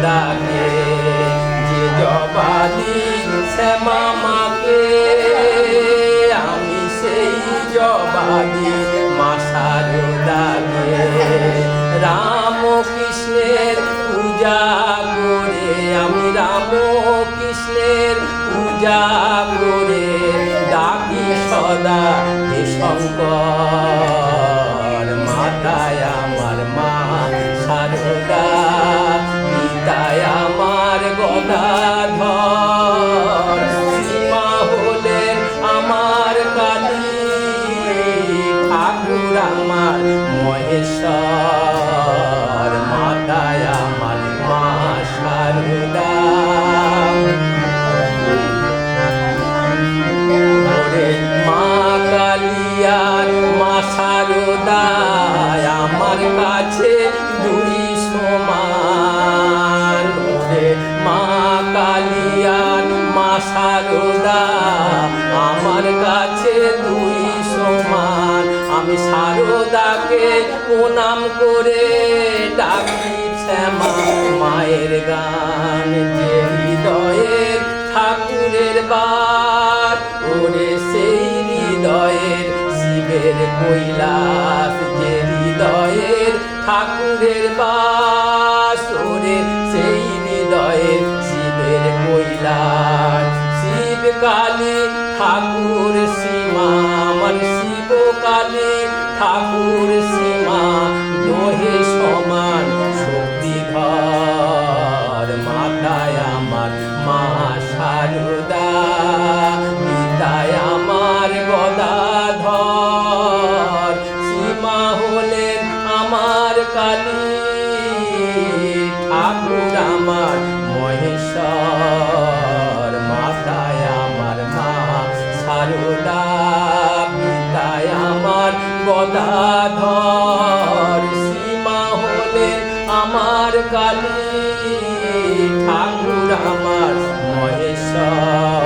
সারদাকে যে জবা দিছে মামাকে আমি সেই জবা দি মা সারদাকে রাম কৃষ্ণের পূজা করে আমি রাম কৃষ্ণের পূজা করে ডাকি সদা হে শঙ্কর মাতায় আমার মা সারদা পিতায় আমার গদাধর সীমা হলেন আমার কালী ঠাকুর আমার মহেশ্বর মাতায় আমার মা সারদা মা কালিয়ার মা সারদা আমার কাছে দুই সমান মা কালিয়ার মা সারদা আমার কাছে দুই সমান আমি সারদাকে প্রণাম করে ডাকি শ্যামা মায়ের গান যে হৃদয়ের ঠাকুরের বার ওরে সেই হৃদয়ের শিবের কৈলাস যে হৃদয়ের ঠাকুরের বাস ওরে সেই হৃদয়ের শিবের কৈলাস শিব কালী ঠাকুর সীমা আমার শিব কালী ঠাকুর সীমা দোহে সমান শক্তিধর মাতায় আমার মা সারদা পিতায় আমার গদাধর সীমা হলেন আমার কালী ঠাকুর আমার মহেশ্বর মাতায় আমার মা সারদা পিতায় আমার গদাধর সীমা হলেন আমার কালী ঠাকুর আমার মহেশ্বর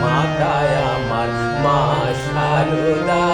মাতায় আমার মা সারদা।